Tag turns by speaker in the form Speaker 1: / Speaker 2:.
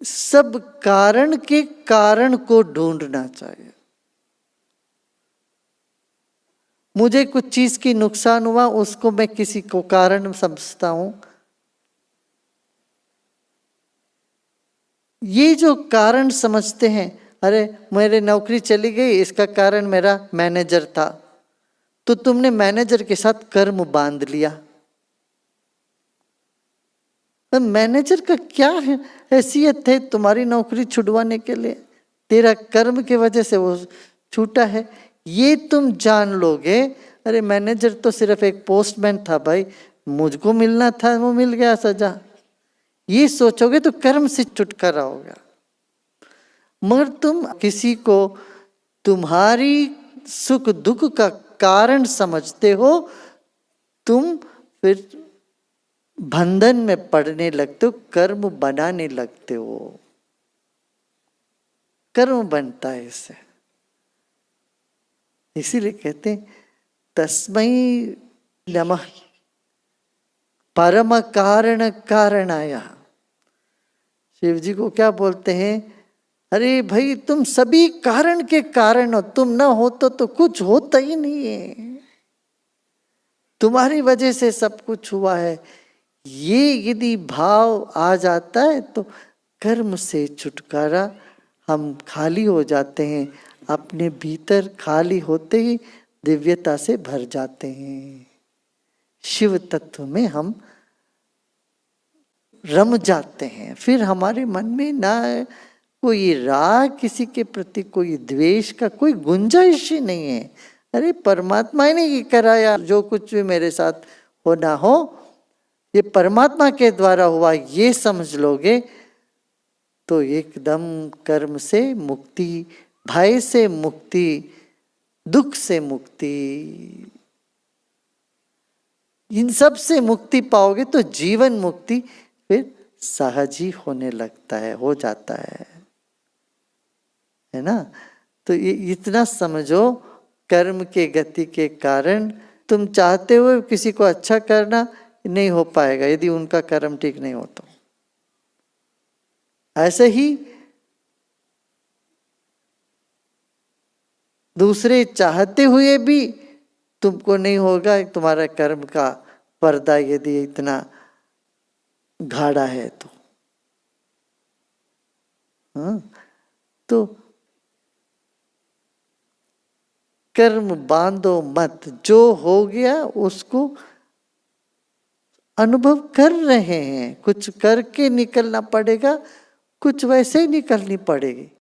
Speaker 1: सब कारण के कारण को ढूंढना चाहिए। मुझे कुछ चीज की नुकसान हुआ, उसको मैं किसी को कारण समझता हूं। ये जो कारण समझते हैं, अरे मेरी नौकरी चली गई, इसका कारण मेरा मैनेजर था, तो तुमने मैनेजर के साथ कर्म बांध लिया। मैनेजर का क्या है हैसियत है तुम्हारी नौकरी छुड़वाने के लिए? तेरा कर्म के वजह से वो छूटा है, ये तुम जान लोगे। अरे मैनेजर तो सिर्फ एक पोस्टमैन था भाई, मुझको मिलना था, वो मिल गया सजा, ये सोचोगे तो कर्म से छुटकारा होगा। मगर तुम किसी को तुम्हारी सुख दुख का कारण समझते हो, तुम फिर बंधन में पड़ने लगते हो, कर्म बनाने लगते हो, कर्म बनता है इससे। इसीलिए कहते हैं तस्मै नमः परम कारण कारणाय। शिव जी को क्या बोलते हैं? अरे भाई तुम सभी कारण के कारण हो, तुम ना हो तो कुछ होता ही नहीं है, तुम्हारी वजह से सब कुछ हुआ है। ये यदि भाव आ जाता है तो कर्म से छुटकारा, हम खाली हो जाते हैं, अपने भीतर खाली होते ही दिव्यता से भर जाते हैं, शिव तत्व में हम रम जाते हैं। फिर हमारे मन में ना कोई राग किसी के प्रति, कोई द्वेष का कोई गुंजाइश ही नहीं है। अरे परमात्मा ने ये कराया, जो कुछ भी मेरे साथ होना हो ये परमात्मा के द्वारा हुआ, ये समझ लोगे तो एकदम कर्म से मुक्ति, भय से मुक्ति, दुख से मुक्ति, इन सब से मुक्ति पाओगे तो जीवन मुक्ति फिर सहज ही होने लगता है, हो जाता है ना। तो ये इतना समझो, कर्म के गति के कारण तुम चाहते हो किसी को अच्छा करना, नहीं हो पाएगा यदि उनका कर्म ठीक नहीं हो तो। ऐसे ही दूसरे चाहते हुए भी तुमको नहीं होगा, तुम्हारा कर्म का पर्दा यदि इतना गाढ़ा है तो। हाँ, तो कर्म बांधो मत, जो हो गया उसको अनुभव कर रहे हैं, कुछ करके निकलना पड़ेगा, कुछ वैसे ही निकलनी पड़ेगी।